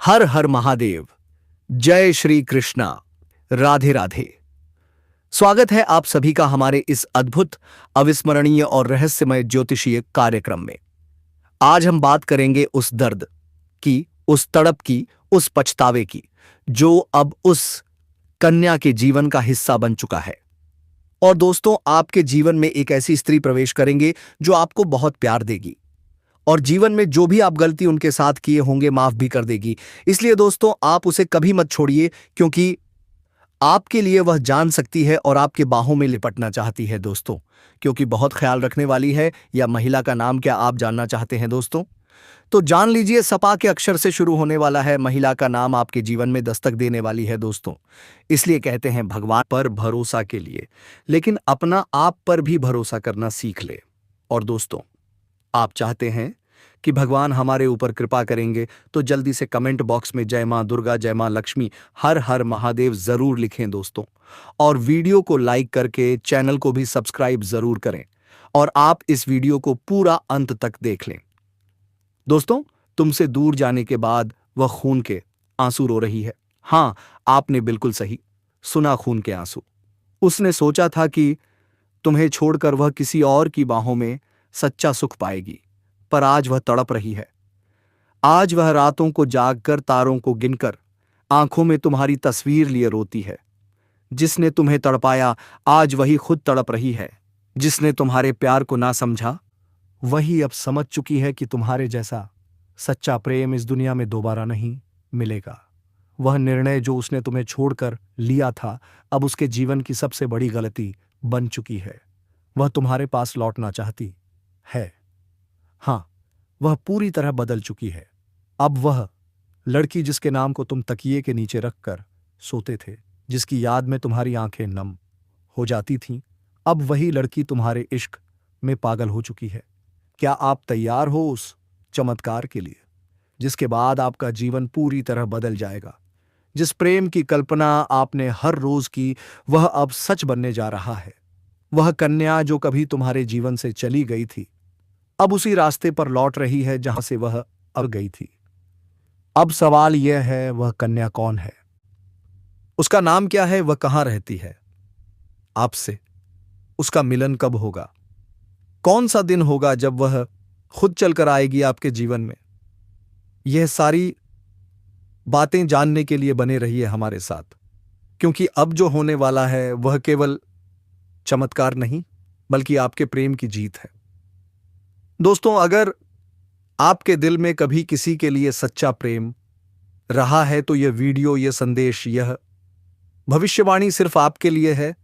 हर हर महादेव। जय श्री कृष्णा। राधे राधे। स्वागत है आप सभी का हमारे इस अद्भुत, अविस्मरणीय और रहस्यमय ज्योतिषीय कार्यक्रम में। आज हम बात करेंगे उस दर्द की, उस तड़प की, उस पछतावे की, जो अब उस कन्या के जीवन का हिस्सा बन चुका है। और दोस्तों, आपके जीवन में एक ऐसी स्त्री प्रवेश करेंगे जो आपको बहुत प्यार देगी और जीवन में जो भी आप गलती उनके साथ किए होंगे माफ भी कर देगी। इसलिए दोस्तों, आप उसे कभी मत छोड़िए, क्योंकि आपके लिए वह जान सकती है और आपके बाहों में लिपटना चाहती है दोस्तों, क्योंकि बहुत ख्याल रखने वाली है। या महिला का नाम क्या आप जानना चाहते हैं दोस्तों? तो जान लीजिए, सपा के अक्षर से शुरू होने वाला है। महिला का नाम आपके जीवन में दस्तक देने वाली है दोस्तों। इसलिए कहते हैं भगवान पर भरोसा के लिए, लेकिन अपना आप पर भी भरोसा करना सीख ले। और दोस्तों, आप चाहते हैं कि भगवान हमारे ऊपर कृपा करेंगे तो जल्दी से कमेंट बॉक्स में जय मां दुर्गा, जय मां लक्ष्मी, हर हर महादेव जरूर लिखें दोस्तों। और वीडियो को लाइक करके चैनल को भी सब्सक्राइब जरूर करें और आप इस वीडियो को पूरा अंत तक देख लें। दोस्तों, तुमसे दूर जाने के बाद वह खून के आंसू रो रही है। हां, आपने बिल्कुल सही सुना, खून के आंसू। उसने सोचा था कि तुम्हें छोड़कर वह किसी और की बाहों में सच्चा सुख पाएगी, पर आज वह तड़प रही है। आज वह रातों को जागकर, तारों को गिनकर, आंखों में तुम्हारी तस्वीर लिए रोती है। जिसने तुम्हें तड़पाया आज वही खुद तड़प रही है। जिसने तुम्हारे प्यार को ना समझा वही अब समझ चुकी है कि तुम्हारे जैसा सच्चा प्रेम इस दुनिया में दोबारा नहीं मिलेगा। वह निर्णय जो उसने तुम्हें छोड़कर लिया था, अब उसके जीवन की सबसे बड़ी गलती बन चुकी है। वह तुम्हारे पास लौटना चाहती है। हां, वह पूरी तरह बदल चुकी है। अब वह लड़की जिसके नाम को तुम तकिए के नीचे रखकर सोते थे, जिसकी याद में तुम्हारी आंखें नम हो जाती थीं, अब वही लड़की तुम्हारे इश्क में पागल हो चुकी है। क्या आप तैयार हो उस चमत्कार के लिए, जिसके बाद आपका जीवन पूरी तरह बदल जाएगा? जिस प्रेम की कल्पना आपने हर रोज की, वह अब सच बनने जा रहा है। वह कन्या जो कभी तुम्हारे जीवन से चली गई थी, अब उसी रास्ते पर लौट रही है जहां से वह अब गई थी। अब सवाल यह है, वह कन्या कौन है? उसका नाम क्या है? वह कहां रहती है? आपसे उसका मिलन कब होगा? कौन सा दिन होगा जब वह खुद चलकर आएगी आपके जीवन में? यह सारी बातें जानने के लिए बने रहिए हमारे साथ, क्योंकि अब जो होने वाला है वह केवल चमत्कार नहीं, बल्कि आपके प्रेम की जीत है। दोस्तों, अगर आपके दिल में कभी किसी के लिए सच्चा प्रेम रहा है तो यह वीडियो, यह संदेश, यह भविष्यवाणी सिर्फ आपके लिए है।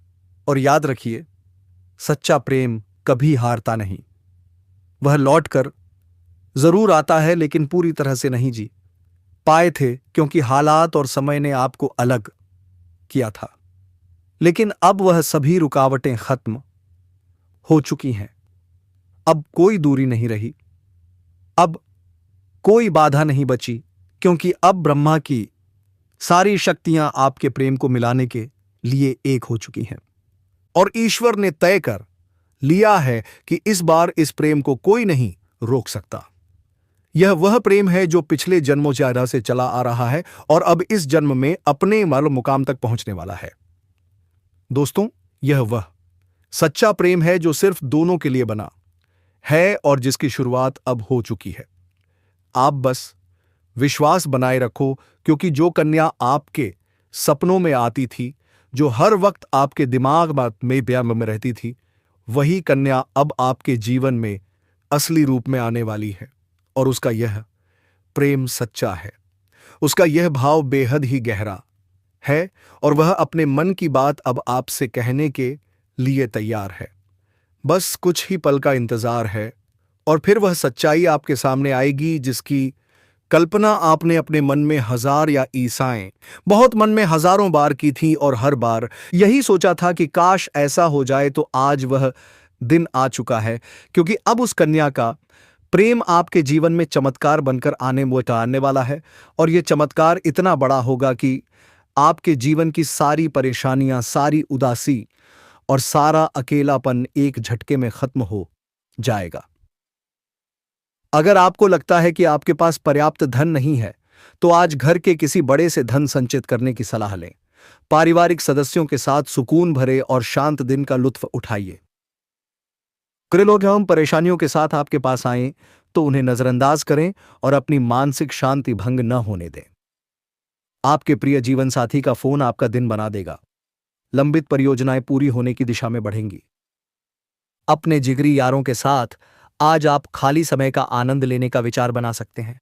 और याद रखिए, सच्चा प्रेम कभी हारता नहीं। वह लौटकर जरूर आता है, लेकिन पूरी तरह से नहीं जी पाए थे, क्योंकि हालात और समय ने आपको अलग किया था। लेकिन अब वह सभी रुकावटें खत्म हो चुकी हैं। अब कोई दूरी नहीं रही, अब कोई बाधा नहीं बची, क्योंकि अब ब्रह्मा की सारी शक्तियां आपके प्रेम को मिलाने के लिए एक हो चुकी हैं। और ईश्वर ने तय कर लिया है कि इस बार इस प्रेम को कोई नहीं रोक सकता। यह वह प्रेम है जो पिछले जन्मों से चला आ रहा है और अब इस जन्म में अपने मुकाम तक पहुंचने वाला है। दोस्तों, यह वह सच्चा प्रेम है जो सिर्फ दोनों के लिए बना है और जिसकी शुरुआत अब हो चुकी है। आप बस विश्वास बनाए रखो, क्योंकि जो कन्या आपके सपनों में आती थी, जो हर वक्त आपके दिमाग में प्यार में रहती थी, वही कन्या अब आपके जीवन में असली रूप में आने वाली है। और उसका यह प्रेम सच्चा है, उसका यह भाव बेहद ही गहरा है, और वह अपने मन की बात अब आपसे कहने के लिए तैयार है। बस कुछ ही पल का इंतजार है और फिर वह सच्चाई आपके सामने आएगी, जिसकी कल्पना आपने अपने मन में हजार या ईसाएं बहुत मन में हजारों बार की थी, और हर बार यही सोचा था कि काश ऐसा हो जाए। तो आज वह दिन आ चुका है, क्योंकि अब उस कन्या का प्रेम आपके जीवन में चमत्कार बनकर आने वाला है। और यह चमत्कार इतना बड़ा होगा कि आपके जीवन की सारी परेशानियां, सारी उदासी और सारा अकेलापन एक झटके में खत्म हो जाएगा। अगर आपको लगता है कि आपके पास पर्याप्त धन नहीं है, तो आज घर के किसी बड़े से धन संचित करने की सलाह लें। पारिवारिक सदस्यों के साथ सुकून भरे और शांत दिन का लुत्फ उठाइए। कुछ लोग एवं परेशानियों के साथ आपके पास आए तो उन्हें नजरअंदाज करें और अपनी मानसिक शांति भंग न होने दें। आपके प्रिय जीवन साथी का फोन आपका दिन बना देगा। लंबित परियोजनाएं पूरी होने की दिशा में बढ़ेंगी। अपने जिगरी यारों के साथ आज आप खाली समय का आनंद लेने का विचार बना सकते हैं।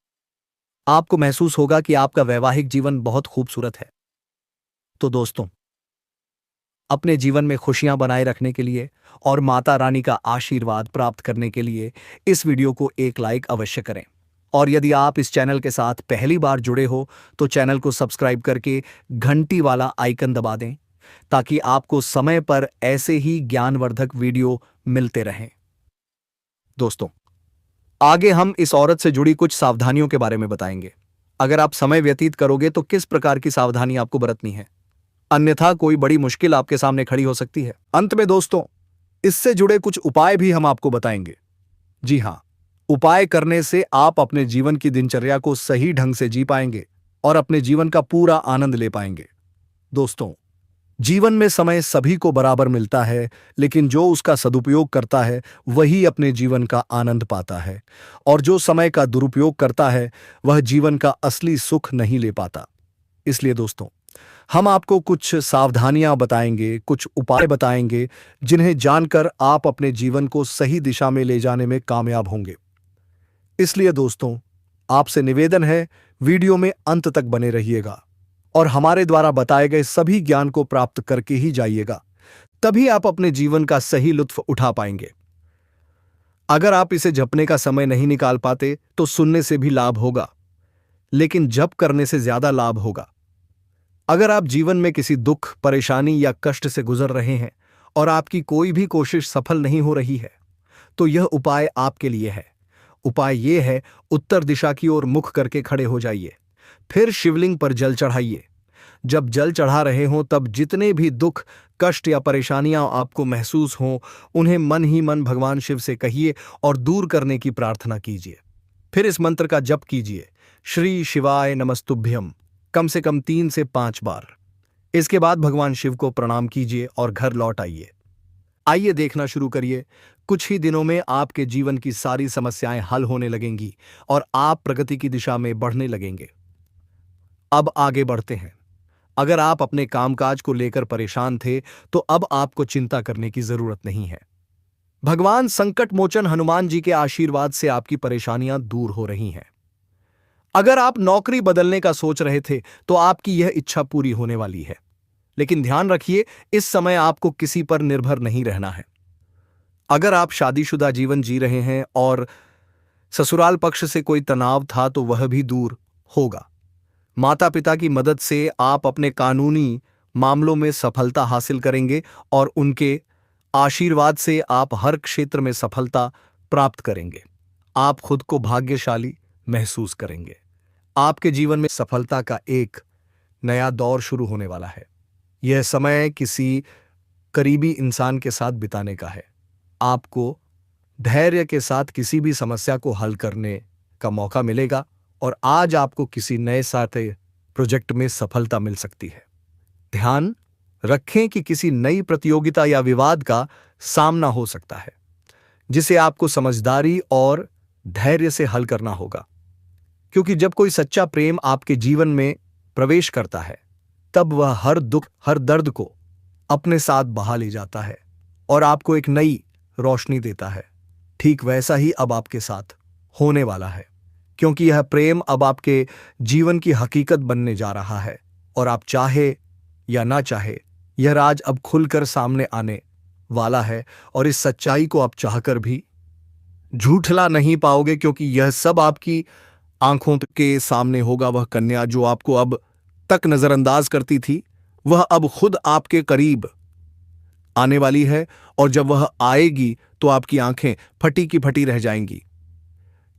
आपको महसूस होगा कि आपका वैवाहिक जीवन बहुत खूबसूरत है। तो दोस्तों, अपने जीवन में खुशियां बनाए रखने के लिए और माता रानी का आशीर्वाद प्राप्त करने के लिए इस वीडियो को एक लाइक अवश्य करें। और यदि आप इस चैनल के साथ पहली बार जुड़े हो तो चैनल को सब्सक्राइब करके घंटी वाला आइकन दबा दें, ताकि आपको समय पर ऐसे ही ज्ञानवर्धक वीडियो मिलते रहें। दोस्तों, आगे हम इस औरत से जुड़ी कुछ सावधानियों के बारे में बताएंगे। अगर आप समय व्यतीत करोगे तो किस प्रकार की सावधानी आपको बरतनी है, अन्यथा कोई बड़ी मुश्किल आपके सामने खड़ी हो सकती है। अंत में दोस्तों, इससे जुड़े कुछ उपाय भी हम आपको बताएंगे। जी हां, उपाय करने से आप अपने जीवन की दिनचर्या को सही ढंग से जी पाएंगे और अपने जीवन का पूरा आनंद ले पाएंगे। दोस्तों, जीवन में समय सभी को बराबर मिलता है, लेकिन जो उसका सदुपयोग करता है वही अपने जीवन का आनंद पाता है, और जो समय का दुरुपयोग करता है वह जीवन का असली सुख नहीं ले पाता। इसलिए दोस्तों, हम आपको कुछ सावधानियां बताएंगे, कुछ उपाय बताएंगे, जिन्हें जानकर आप अपने जीवन को सही दिशा में ले जाने में कामयाब होंगे। इसलिए दोस्तों, आपसे निवेदन है, वीडियो में अंत तक बने रहिएगा और हमारे द्वारा बताए गए सभी ज्ञान को प्राप्त करके ही जाइएगा। तभी आप अपने जीवन का सही लुत्फ उठा पाएंगे। अगर आप इसे जपने का समय नहीं निकाल पाते तो सुनने से भी लाभ होगा, लेकिन जप करने से ज्यादा लाभ होगा। अगर आप जीवन में किसी दुख, परेशानी या कष्ट से गुजर रहे हैं और आपकी कोई भी कोशिश सफल नहीं हो रही है, तो यह उपाय आपके लिए है। उपाय यह है, उत्तर दिशा की ओर मुख करके खड़े हो जाइए। फिर शिवलिंग पर जल चढ़ाइए। जब जल चढ़ा रहे हों तब जितने भी दुख, कष्ट या परेशानियां आपको महसूस हों, उन्हें मन ही मन भगवान शिव से कहिए और दूर करने की प्रार्थना कीजिए। फिर इस मंत्र का जप कीजिए, श्री शिवाय नमस्तुभ्यम, कम से कम 3 से 5 बार। इसके बाद भगवान शिव को प्रणाम कीजिए और घर लौट आइए। आइए देखना शुरू करिए। कुछ ही दिनों में आपके जीवन की सारी समस्याएं हल होने लगेंगी और आप प्रगति की दिशा में बढ़ने लगेंगे। अब आगे बढ़ते हैं। अगर आप अपने कामकाज को लेकर परेशान थे तो अब आपको चिंता करने की जरूरत नहीं है। भगवान संकट मोचन हनुमान जी के आशीर्वाद से आपकी परेशानियां दूर हो रही हैं। अगर आप नौकरी बदलने का सोच रहे थे तो आपकी यह इच्छा पूरी होने वाली है, लेकिन ध्यान रखिए, इस समय आपको किसी पर निर्भर नहीं रहना है। अगर आप शादीशुदा जीवन जी रहे हैं और ससुराल पक्ष से कोई तनाव था तो वह भी दूर होगा। माता पिता की मदद से आप अपने कानूनी मामलों में सफलता हासिल करेंगे और उनके आशीर्वाद से आप हर क्षेत्र में सफलता प्राप्त करेंगे। आप खुद को भाग्यशाली महसूस करेंगे। आपके जीवन में सफलता का एक नया दौर शुरू होने वाला है। यह समय किसी करीबी इंसान के साथ बिताने का है। आपको धैर्य के साथ किसी भी समस्या को हल करने का मौका मिलेगा और आज आपको किसी नए साथी प्रोजेक्ट में सफलता मिल सकती है। ध्यान रखें कि किसी नई प्रतियोगिता या विवाद का सामना हो सकता है, जिसे आपको समझदारी और धैर्य से हल करना होगा, क्योंकि जब कोई सच्चा प्रेम आपके जीवन में प्रवेश करता है तब वह हर दुख, हर दर्द को अपने साथ बहा ले जाता है और आपको एक नई रोशनी देता है। ठीक वैसा ही अब आपके साथ होने वाला है, क्योंकि यह प्रेम अब आपके जीवन की हकीकत बनने जा रहा है और आप चाहे या ना चाहे, यह राज अब खुलकर सामने आने वाला है और इस सच्चाई को आप चाहकर भी झूठला नहीं पाओगे, क्योंकि यह सब आपकी आंखों के सामने होगा। वह कन्या जो आपको अब तक नजरअंदाज करती थी, वह अब खुद आपके करीब आने वाली है और जब वह आएगी तो आपकी आंखें फटी की फटी रह जाएंगी,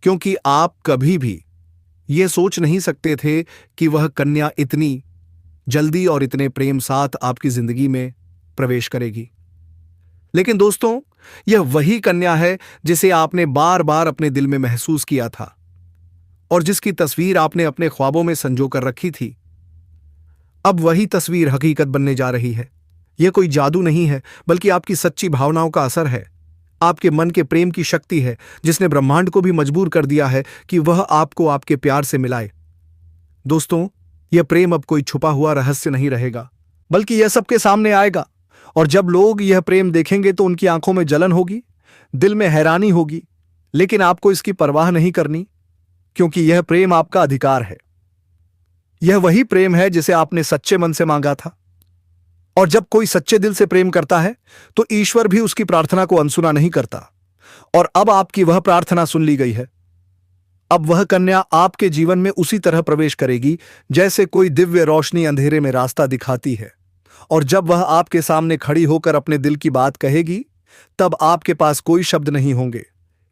क्योंकि आप कभी भी यह सोच नहीं सकते थे कि वह कन्या इतनी जल्दी और इतने प्रेम साथ आपकी जिंदगी में प्रवेश करेगी। लेकिन दोस्तों, यह वही कन्या है जिसे आपने बार बार अपने दिल में महसूस किया था। और जिसकी तस्वीर आपने अपने ख्वाबों में संजो कर रखी थी, अब वही तस्वीर हकीकत बनने जा रही है। यह कोई जादू नहीं है, बल्कि आपकी सच्ची भावनाओं का असर है। आपके मन के प्रेम की शक्ति है, जिसने ब्रह्मांड को भी मजबूर कर दिया है कि वह आपको आपके प्यार से मिलाए। दोस्तों, यह प्रेम अब कोई छुपा हुआ रहस्य नहीं रहेगा, बल्कि यह सबके सामने आएगा। और जब लोग यह प्रेम देखेंगे तो उनकी आंखों में जलन होगी, दिल में हैरानी होगी, लेकिन आपको इसकी परवाह नहीं करनी, क्योंकि यह प्रेम आपका अधिकार है। यह वही प्रेम है जिसे आपने सच्चे मन से मांगा था। और जब कोई सच्चे दिल से प्रेम करता है तो ईश्वर भी उसकी प्रार्थना को अनसुना नहीं करता। और अब आपकी वह प्रार्थना सुन ली गई है। अब वह कन्या आपके जीवन में उसी तरह प्रवेश करेगी जैसे कोई दिव्य रोशनी अंधेरे में रास्ता दिखाती है। और जब वह आपके सामने खड़ी होकर अपने दिल की बात कहेगी, तब आपके पास कोई शब्द नहीं होंगे,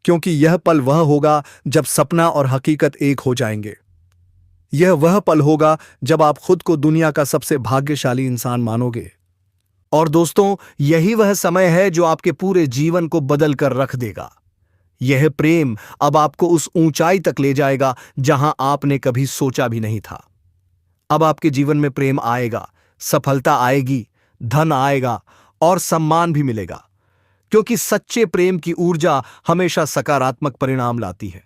क्योंकि यह पल वह होगा जब सपना और हकीकत एक हो जाएंगे। यह वह पल होगा जब आप खुद को दुनिया का सबसे भाग्यशाली इंसान मानोगे। और दोस्तों, यही वह समय है जो आपके पूरे जीवन को बदल कर रख देगा। यह प्रेम अब आपको उस ऊंचाई तक ले जाएगा जहां आपने कभी सोचा भी नहीं था। अब आपके जीवन में प्रेम आएगा, सफलता आएगी, धन आएगा और सम्मान भी मिलेगा, क्योंकि सच्चे प्रेम की ऊर्जा हमेशा सकारात्मक परिणाम लाती है।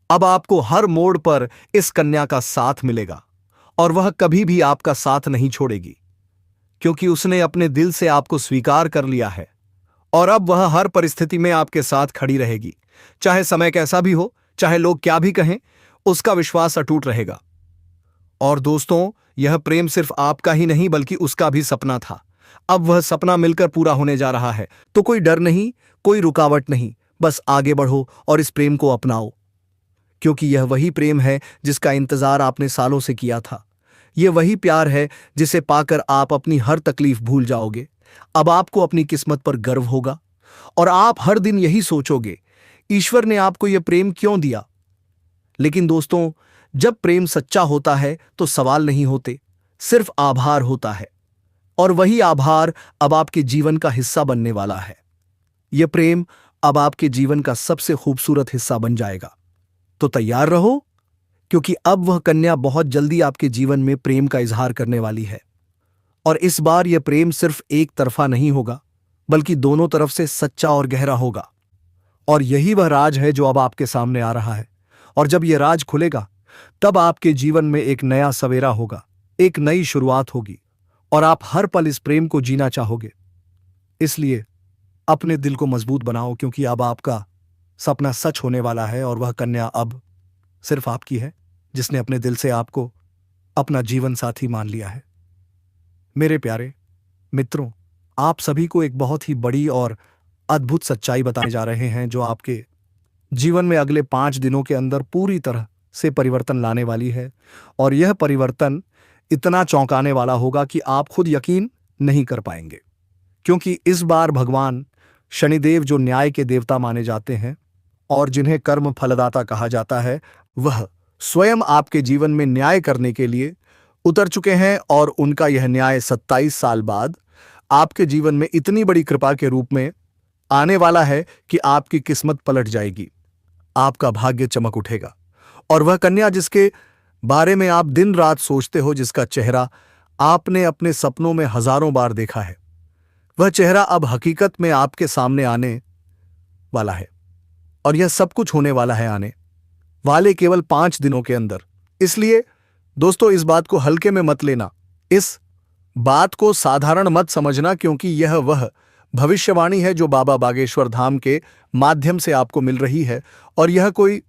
अब आपको हर मोड़ पर इस कन्या का साथ मिलेगा और वह कभी भी आपका साथ नहीं छोड़ेगी, क्योंकि उसने अपने दिल से आपको स्वीकार कर लिया है। और अब वह हर परिस्थिति में आपके साथ खड़ी रहेगी, चाहे समय कैसा भी हो, चाहे लोग क्या भी कहें, उसका विश्वास अटूट रहेगा। और दोस्तों, यह प्रेम सिर्फ आपका ही नहीं बल्कि उसका भी सपना था। अब वह सपना मिलकर पूरा होने जा रहा है। तो कोई डर नहीं, कोई रुकावट नहीं, बस आगे बढ़ो और इस प्रेम को अपनाओ, क्योंकि यह वही प्रेम है जिसका इंतजार आपने सालों से किया था। यह वही प्यार है जिसे पाकर आप अपनी हर तकलीफ भूल जाओगे। अब आपको अपनी किस्मत पर गर्व होगा और आप हर दिन यही सोचोगे, ईश्वर ने आपको यह प्रेम क्यों दिया। लेकिन दोस्तों, जब प्रेम सच्चा होता है तो सवाल नहीं होते, सिर्फ आभार होता है। और वही आभार अब आपके जीवन का हिस्सा बनने वाला है। यह प्रेम अब आपके जीवन का सबसे खूबसूरत हिस्सा बन जाएगा। तो तैयार रहो, क्योंकि अब वह कन्या बहुत जल्दी आपके जीवन में प्रेम का इजहार करने वाली है। और इस बार यह प्रेम सिर्फ एक तरफा नहीं होगा, बल्कि दोनों तरफ से सच्चा और गहरा होगा। और यही वह राज है जो अब आपके सामने आ रहा है। और जब यह राज खुलेगा, तब आपके जीवन में एक नया सवेरा होगा, एक नई शुरुआत होगी, और आप हर पल इस प्रेम को जीना चाहोगे। इसलिए अपने दिल को मजबूत बनाओ, क्योंकि अब आपका सपना सच होने वाला है। और वह कन्या अब सिर्फ आपकी है, जिसने अपने दिल से आपको अपना जीवन साथी मान लिया है। मेरे प्यारे मित्रों, आप सभी को एक बहुत ही बड़ी और अद्भुत सच्चाई बताने जा रहे हैं, जो आपके जीवन में अगले 5 दिनों के अंदर पूरी तरह से परिवर्तन लाने वाली है। और यह परिवर्तन इतना चौंकाने वाला होगा कि आप खुद यकीन नहीं कर पाएंगे, क्योंकि इस बार भगवान शनिदेव, जो न्याय के देवता माने जाते हैं और जिन्हें कर्म फलदाता कहा जाता है, वह स्वयं आपके जीवन में न्याय करने के लिए उतर चुके हैं। और उनका यह न्याय 27 साल बाद आपके जीवन में इतनी बड़ी कृपा के रूप में आने वाला है कि आपकी किस्मत पलट जाएगी, आपका भाग्य चमक उठेगा। और वह कन्या जिसके बारे में आप दिन रात सोचते हो, जिसका चेहरा आपने अपने सपनों में हजारों बार देखा है, वह चेहरा अब हकीकत में आपके सामने आने वाला है। और यह सब कुछ होने वाला है आने वाले केवल 5 दिनों के अंदर। इसलिए दोस्तों, इस बात को हल्के में मत लेना, इस बात को साधारण मत समझना, क्योंकि यह वह भविष्यवाणी है जो बाबा बागेश्वर धाम के माध्यम से आपको मिल रही है। और यह कोई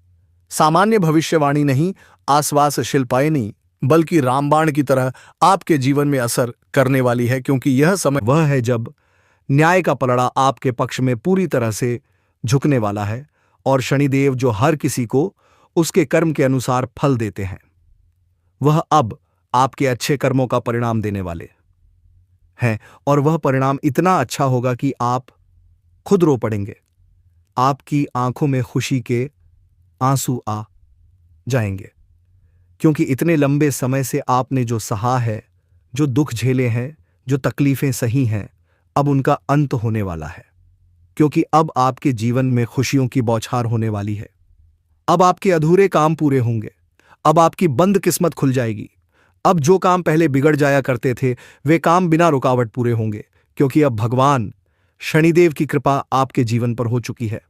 सामान्य भविष्यवाणी नहीं, आश्वास शिल्पायनी, बल्कि रामबाण की तरह आपके जीवन में असर करने वाली है। क्योंकि यह समय वह है जब न्याय का पलड़ा आपके पक्ष में पूरी तरह से झुकने वाला है। और शनिदेव, जो हर किसी को उसके कर्म के अनुसार फल देते हैं, वह अब आपके अच्छे कर्मों का परिणाम देने वाले हैं। और वह परिणाम इतना अच्छा होगा कि आप खुद रो पड़ेंगे, आपकी आंखों में खुशी के आंसू आ जाएंगे, क्योंकि इतने लंबे समय से आपने जो सहा है, जो दुख झेले हैं, जो तकलीफें सही हैं, अब उनका अंत होने वाला है। क्योंकि अब आपके जीवन में खुशियों की बौछार होने वाली है। अब आपके अधूरे काम पूरे होंगे, अब आपकी बंद किस्मत खुल जाएगी। अब जो काम पहले बिगड़ जाया करते थे वे काम बिना रुकावट पूरे होंगे, क्योंकि अब भगवान शनिदेव की कृपा आपके जीवन पर हो चुकी है।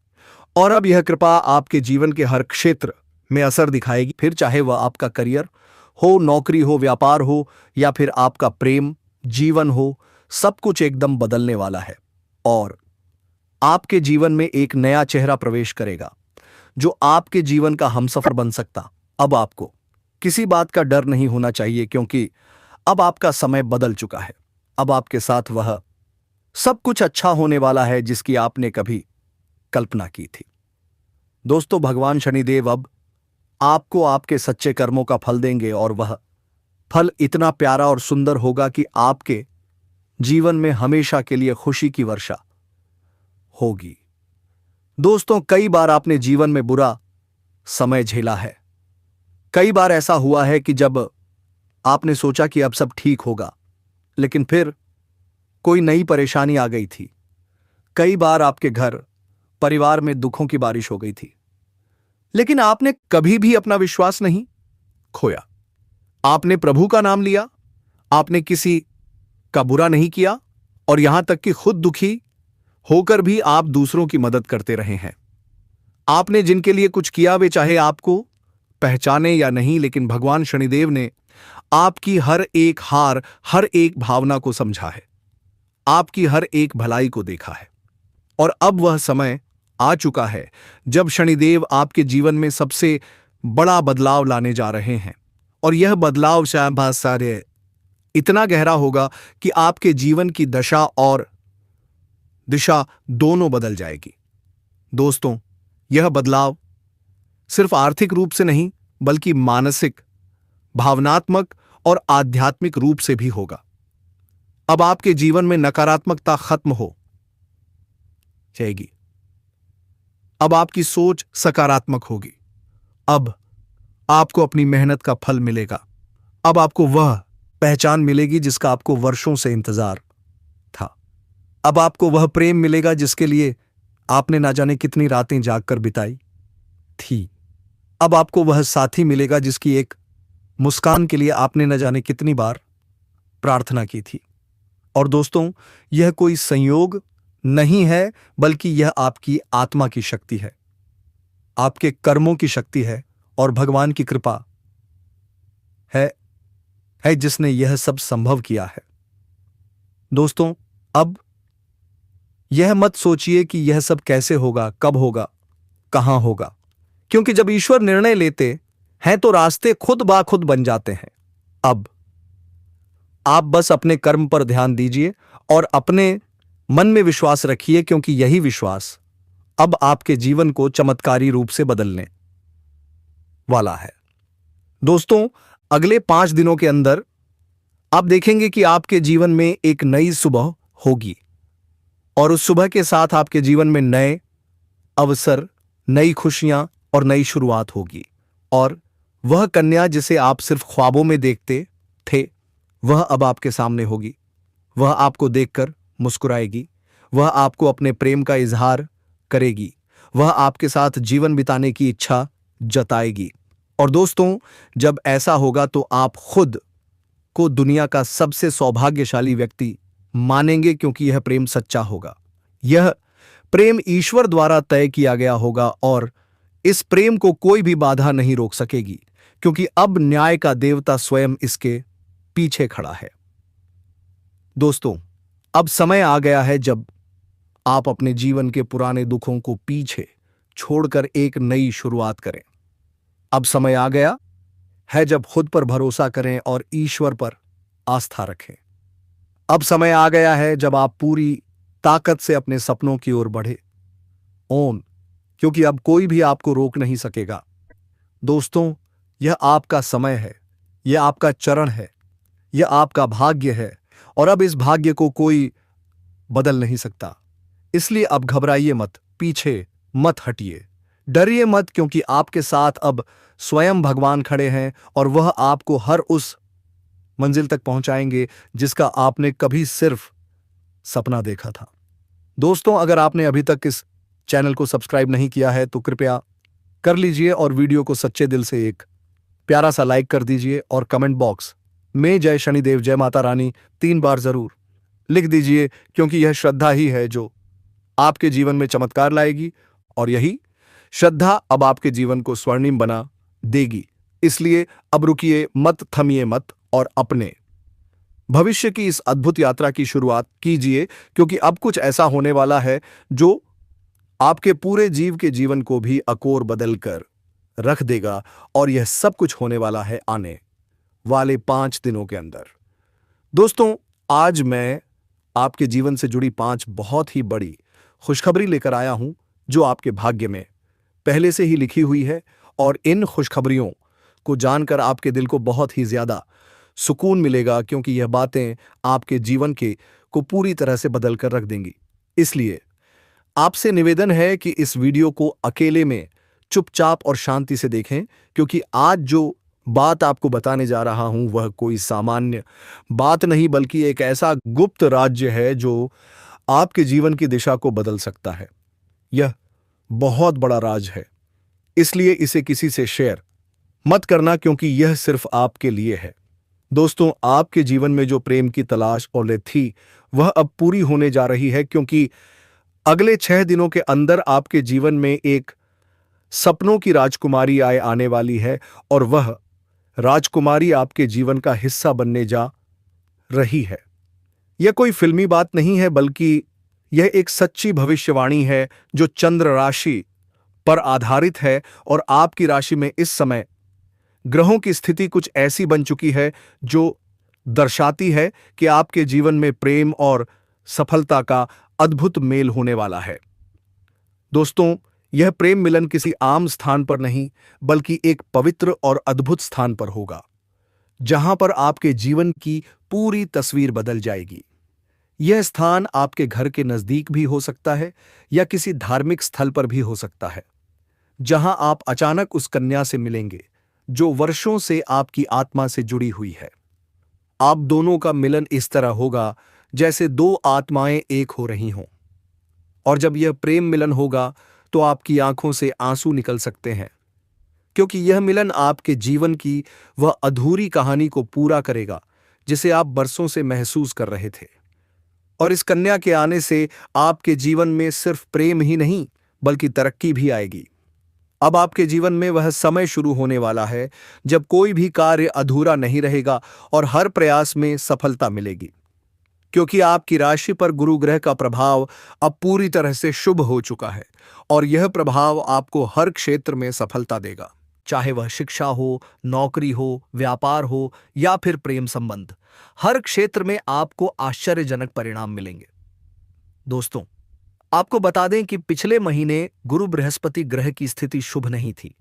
और अब यह कृपा आपके जीवन के हर क्षेत्र में असर दिखाएगी, फिर चाहे वह आपका करियर हो, नौकरी हो, व्यापार हो या फिर आपका प्रेम जीवन हो, सब कुछ एकदम बदलने वाला है। और आपके जीवन में एक नया चेहरा प्रवेश करेगा जो आपके जीवन का हमसफर बन सकता। अब आपको किसी बात का डर नहीं होना चाहिए, क्योंकि अब आपका समय बदल चुका है। अब आपके साथ वह सब कुछ अच्छा होने वाला है जिसकी आपने कभी कल्पना की थी। दोस्तों, भगवान शनिदेव अब आपको आपके सच्चे कर्मों का फल देंगे, और वह फल इतना प्यारा और सुंदर होगा कि आपके जीवन में हमेशा के लिए खुशी की वर्षा होगी। दोस्तों, कई बार आपने जीवन में बुरा समय झेला है। कई बार ऐसा हुआ है कि जब आपने सोचा कि अब सब ठीक होगा, लेकिन फिर कोई नई परेशानी आ गई थी। कई बार आपके घर परिवार में दुखों की बारिश हो गई थी, लेकिन आपने कभी भी अपना विश्वास नहीं खोया। आपने प्रभु का नाम लिया, आपने किसी का बुरा नहीं किया, और यहां तक कि खुद दुखी होकर भी आप दूसरों की मदद करते रहे हैं। आपने जिनके लिए कुछ किया वे चाहे आपको पहचाने या नहीं, लेकिन भगवान शनिदेव ने आपकी हर एक हार, हर एक भावना को समझा है, आपकी हर एक भलाई को देखा है। और अब वह समय आ चुका है जब शनिदेव आपके जीवन में सबसे बड़ा बदलाव लाने जा रहे हैं। और यह बदलाव शायद इतना गहरा होगा कि आपके जीवन की दशा और दिशा दोनों बदल जाएगी। दोस्तों, यह बदलाव सिर्फ आर्थिक रूप से नहीं, बल्कि मानसिक, भावनात्मक और आध्यात्मिक रूप से भी होगा। अब आपके जीवन में नकारात्मकता खत्म हो जाएगी। अब आपकी सोच सकारात्मक होगी। अब आपको अपनी मेहनत का फल मिलेगा। अब आपको वह पहचान मिलेगी जिसका आपको वर्षों से इंतजार था। अब आपको वह प्रेम मिलेगा जिसके लिए आपने ना जाने कितनी रातें जागकर बिताई थी। अब आपको वह साथी मिलेगा जिसकी एक मुस्कान के लिए आपने न जाने कितनी बार प्रार्थना की थी। और दोस्तों, यह कोई संयोग नहीं है, बल्कि यह आपकी आत्मा की शक्ति है, आपके कर्मों की शक्ति है, और भगवान की कृपा है जिसने यह सब संभव किया है। दोस्तों, अब यह मत सोचिए कि यह सब कैसे होगा, कब होगा, कहां होगा, क्योंकि जब ईश्वर निर्णय लेते हैं तो रास्ते खुद ब खुद बन जाते हैं। अब आप बस अपने कर्म पर ध्यान दीजिए और अपने मन में विश्वास रखिए, क्योंकि यही विश्वास अब आपके जीवन को चमत्कारी रूप से बदलने वाला है। दोस्तों, अगले 5 दिनों के अंदर आप देखेंगे कि आपके जीवन में एक नई सुबह होगी, और उस सुबह के साथ आपके जीवन में नए अवसर, नई खुशियां और नई शुरुआत होगी। और वह कन्या जिसे आप सिर्फ ख्वाबों में देखते थे, वह अब आपके सामने होगी। वह आपको देखकर मुस्कुराएगी, वह आपको अपने प्रेम का इजहार करेगी, वह आपके साथ जीवन बिताने की इच्छा जताएगी। और दोस्तों, जब ऐसा होगा तो आप खुद को दुनिया का सबसे सौभाग्यशाली व्यक्ति मानेंगे, क्योंकि यह प्रेम सच्चा होगा। यह प्रेम ईश्वर द्वारा तय किया गया होगा, और इस प्रेम को कोई भी बाधा नहीं रोक सकेगी, क्योंकि अब न्याय का देवता स्वयं इसके पीछे खड़ा है। दोस्तों, अब समय आ गया है जब आप अपने जीवन के पुराने दुखों को पीछे छोड़कर एक नई शुरुआत करें। अब समय आ गया है जब खुद पर भरोसा करें और ईश्वर पर आस्था रखें। अब समय आ गया है जब आप पूरी ताकत से अपने सपनों की ओर बढ़े। ओम, क्योंकि अब कोई भी आपको रोक नहीं सकेगा। दोस्तों, यह आपका समय है, यह आपका चरण है, यह आपका भाग्य है, और अब इस भाग्य को कोई बदल नहीं सकता। इसलिए अब घबराइए मत, पीछे मत हटिए, डरिए मत, क्योंकि आपके साथ अब स्वयं भगवान खड़े हैं, और वह आपको हर उस मंजिल तक पहुंचाएंगे जिसका आपने कभी सिर्फ सपना देखा था। दोस्तों, अगर आपने अभी तक इस चैनल को सब्सक्राइब नहीं किया है तो कृपया कर लीजिए, और वीडियो को सच्चे दिल से एक प्यारा सा लाइक कर दीजिए और कमेंट बॉक्स में जय शनिदेव जय माता रानी 3 बार जरूर लिख दीजिए, क्योंकि यह श्रद्धा ही है जो आपके जीवन में चमत्कार लाएगी और यही श्रद्धा अब आपके जीवन को स्वर्णिम बना देगी। इसलिए अब रुकिए मत, थमिए मत और अपने भविष्य की इस अद्भुत यात्रा की शुरुआत कीजिए, क्योंकि अब कुछ ऐसा होने वाला है जो आपके पूरे जीव के जीवन को भी अकोर बदल कर रख देगा। और यह सब कुछ होने वाला है आने वाले 5 दिनों के अंदर। दोस्तों, आज मैं आपके जीवन से जुड़ी 5 बहुत ही बड़ी खुशखबरी लेकर आया हूं, जो आपके भाग्य में पहले से ही लिखी हुई है। और इन खुशखबरियों को जानकर आपके दिल को बहुत ही ज्यादा सुकून मिलेगा, क्योंकि यह बातें आपके जीवन के को पूरी तरह से बदल कर रख देंगी। इसलिए आपसे निवेदन है कि इस वीडियो को अकेले में चुपचाप और शांति से देखें, क्योंकि आज जो बात आपको बताने जा रहा हूं वह कोई सामान्य बात नहीं, बल्कि एक ऐसा गुप्त राज्य है जो आपके जीवन की दिशा को बदल सकता है। यह बहुत बड़ा राज है, इसलिए इसे किसी से शेयर मत करना, क्योंकि यह सिर्फ आपके लिए है। दोस्तों, आपके जीवन में जो प्रेम की तलाश और ले थी वह अब पूरी होने जा रही है, क्योंकि अगले 6 दिनों के अंदर आपके जीवन में एक सपनों की राजकुमारी आने वाली है, और वह राजकुमारी आपके जीवन का हिस्सा बनने जा रही है। यह कोई फिल्मी बात नहीं है, बल्कि यह एक सच्ची भविष्यवाणी है जो चंद्र राशि पर आधारित है। और आपकी राशि में इस समय ग्रहों की स्थिति कुछ ऐसी बन चुकी है जो दर्शाती है कि आपके जीवन में प्रेम और सफलता का अद्भुत मेल होने वाला है। दोस्तों, यह प्रेम मिलन किसी आम स्थान पर नहीं, बल्कि एक पवित्र और अद्भुत स्थान पर होगा, जहां पर आपके जीवन की पूरी तस्वीर बदल जाएगी। यह स्थान आपके घर के नजदीक भी हो सकता है या किसी धार्मिक स्थल पर भी हो सकता है, जहां आप अचानक उस कन्या से मिलेंगे जो वर्षों से आपकी आत्मा से जुड़ी हुई है। आप दोनों का मिलन इस तरह होगा जैसे 2 आत्माएं एक हो रही हों। और जब यह प्रेम मिलन होगा तो आपकी आंखों से आंसू निकल सकते हैं, क्योंकि यह मिलन आपके जीवन की वह अधूरी कहानी को पूरा करेगा जिसे आप बरसों से महसूस कर रहे थे। और इस कन्या के आने से आपके जीवन में सिर्फ प्रेम ही नहीं, बल्कि तरक्की भी आएगी। अब आपके जीवन में वह समय शुरू होने वाला है जब कोई भी कार्य अधूरा नहीं रहेगा और हर प्रयास में सफलता मिलेगी, क्योंकि आपकी राशि पर गुरु ग्रह का प्रभाव अब पूरी तरह से शुभ हो चुका है। और यह प्रभाव आपको हर क्षेत्र में सफलता देगा, चाहे वह शिक्षा हो, नौकरी हो, व्यापार हो या फिर प्रेम संबंध। हर क्षेत्र में आपको आश्चर्यजनक परिणाम मिलेंगे। दोस्तों, आपको बता दें कि पिछले महीने गुरु बृहस्पति ग्रह की स्थिति शुभ नहीं थी,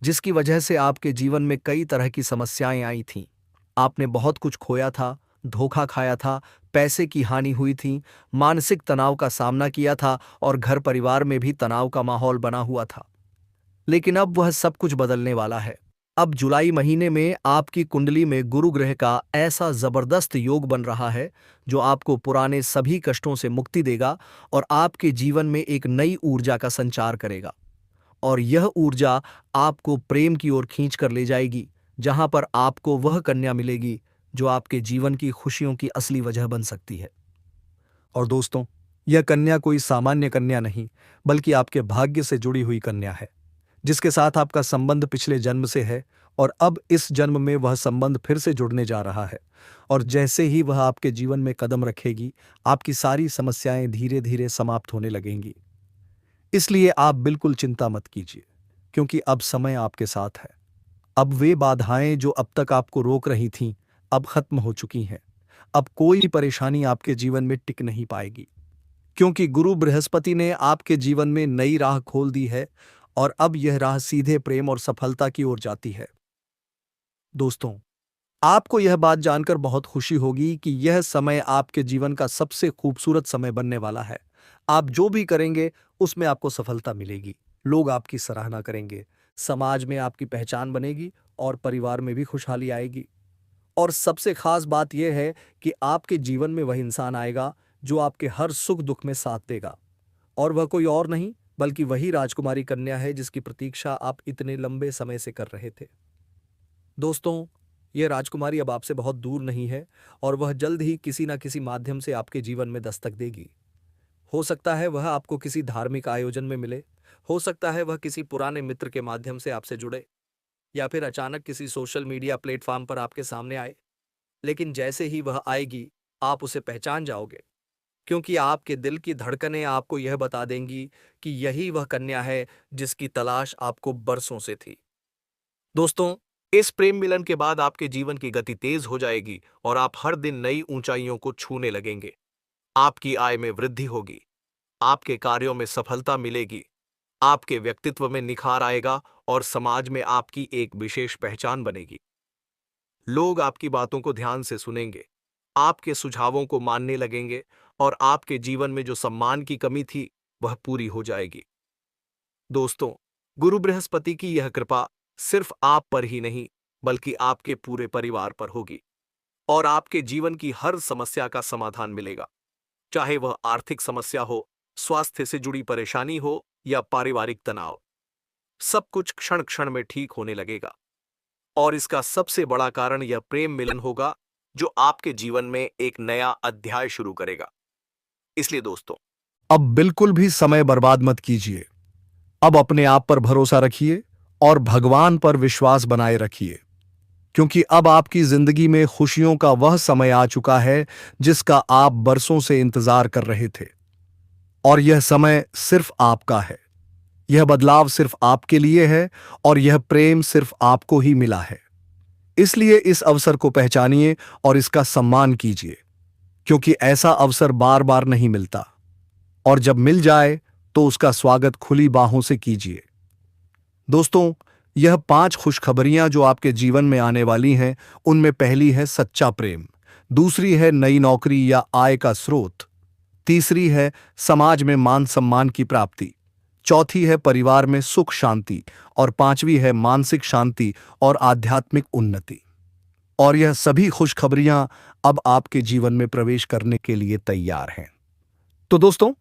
जिसकी वजह से आपके जीवन में कई तरह की समस्याएं आई थीं। आपने बहुत कुछ खोया था, धोखा खाया था, पैसे की हानि हुई थी, मानसिक तनाव का सामना किया था और घर परिवार में भी तनाव का माहौल बना हुआ था। लेकिन अब वह सब कुछ बदलने वाला है। अब जुलाई महीने में आपकी कुंडली में गुरु ग्रह का ऐसा जबरदस्त योग बन रहा है जो आपको पुराने सभी कष्टों से मुक्ति देगा और आपके जीवन में एक नई ऊर्जा का संचार करेगा। और यह ऊर्जा आपको प्रेम की ओर खींच कर ले जाएगी, जहां पर आपको वह कन्या मिलेगी जो आपके जीवन की खुशियों की असली वजह बन सकती है। और दोस्तों, यह कन्या कोई सामान्य कन्या नहीं, बल्कि आपके भाग्य से जुड़ी हुई कन्या है, जिसके साथ आपका संबंध पिछले जन्म से है और अब इस जन्म में वह संबंध फिर से जुड़ने जा रहा है। और जैसे ही वह आपके जीवन में कदम रखेगी, आपकी सारी समस्याएं धीरे धीरे समाप्त होने लगेंगी। इसलिए आप बिल्कुल चिंता मत कीजिए, क्योंकि अब समय आपके साथ है। अब वे बाधाएं जो अब तक आपको रोक रही थीं, अब खत्म हो चुकी हैं। अब कोई भी परेशानी आपके जीवन में टिक नहीं पाएगी, क्योंकि गुरु बृहस्पति ने आपके जीवन में नई राह खोल दी है और अब यह राह सीधे प्रेम और सफलता की ओर जाती है। दोस्तों, आपको यह बात जानकर बहुत खुशी होगी कि यह समय आपके जीवन का सबसे खूबसूरत समय बनने वाला है। आप जो भी करेंगे उसमें आपको सफलता मिलेगी, लोग आपकी सराहना करेंगे, समाज में आपकी पहचान बनेगी और परिवार में भी खुशहाली आएगी। और सबसे खास बात यह है कि आपके जीवन में वह इंसान आएगा जो आपके हर सुख दुख में साथ देगा, और वह कोई और नहीं बल्कि वही राजकुमारी कन्या है जिसकी प्रतीक्षा आप इतने लंबे समय से कर रहे थे। दोस्तों, यह राजकुमारी अब आपसे बहुत दूर नहीं है और वह जल्द ही किसी न किसी माध्यम से आपके जीवन में दस्तक देगी। हो सकता है वह आपको किसी धार्मिक आयोजन में मिले, हो सकता है वह किसी पुराने मित्र के माध्यम से आपसे जुड़े, या फिर अचानक किसी सोशल मीडिया प्लेटफॉर्म पर आपके सामने आए। लेकिन जैसे ही वह आएगी, आप उसे पहचान जाओगे, क्योंकि आपके दिल की धड़कनें आपको यह बता देंगी कि यही वह कन्या है जिसकी तलाश आपको बरसों से थी। दोस्तों, इस प्रेम मिलन के बाद आपके जीवन की गति तेज हो जाएगी और आप हर दिन नई ऊंचाइयों को छूने लगेंगे। आपकी आय में वृद्धि होगी, आपके कार्यों में सफलता मिलेगी, आपके व्यक्तित्व में निखार आएगा और समाज में आपकी एक विशेष पहचान बनेगी। लोग आपकी बातों को ध्यान से सुनेंगे, आपके सुझावों को मानने लगेंगे और आपके जीवन में जो सम्मान की कमी थी, वह पूरी हो जाएगी। दोस्तों, गुरु बृहस्पति की यह कृपा सिर्फ आप पर ही नहीं, बल्कि आपके पूरे परिवार पर होगी और आपके जीवन की हर समस्या का समाधान मिलेगा। चाहे वह आर्थिक समस्या हो, स्वास्थ्य से जुड़ी परेशानी हो या पारिवारिक तनाव, सब कुछ क्षण क्षण में ठीक होने लगेगा। और इसका सबसे बड़ा कारण यह प्रेम मिलन होगा, जो आपके जीवन में एक नया अध्याय शुरू करेगा। इसलिए दोस्तों, अब बिल्कुल भी समय बर्बाद मत कीजिए। अब अपने आप पर भरोसा रखिए और भगवान पर विश्वास बनाए रखिए, क्योंकि अब आपकी जिंदगी में खुशियों का वह समय आ चुका है जिसका आप बरसों से इंतजार कर रहे थे। और यह समय सिर्फ आपका है, यह बदलाव सिर्फ आपके लिए है और यह प्रेम सिर्फ आपको ही मिला है। इसलिए इस अवसर को पहचानिए और इसका सम्मान कीजिए, क्योंकि ऐसा अवसर बार बार नहीं मिलता, और जब मिल जाए तो उसका स्वागत खुली बाहों से कीजिए। दोस्तों, यह 5 खुशखबरियां जो आपके जीवन में आने वाली हैं, उनमें पहली है सच्चा प्रेम, दूसरी है नई नौकरी या आय का स्रोत, तीसरी है समाज में मान सम्मान की प्राप्ति, चौथी है परिवार में सुख शांति और पांचवी है मानसिक शांति और आध्यात्मिक उन्नति। और यह सभी खुशखबरियां अब आपके जीवन में प्रवेश करने के लिए तैयार हैं। तो दोस्तों,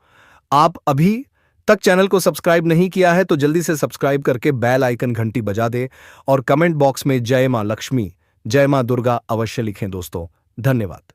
आप अभी तक चैनल को सब्सक्राइब नहीं किया है तो जल्दी से सब्सक्राइब करके बेल आइकन घंटी बजा दे और कमेंट बॉक्स में जय मां लक्ष्मी, जय मां दुर्गा अवश्य लिखें दोस्तों। धन्यवाद।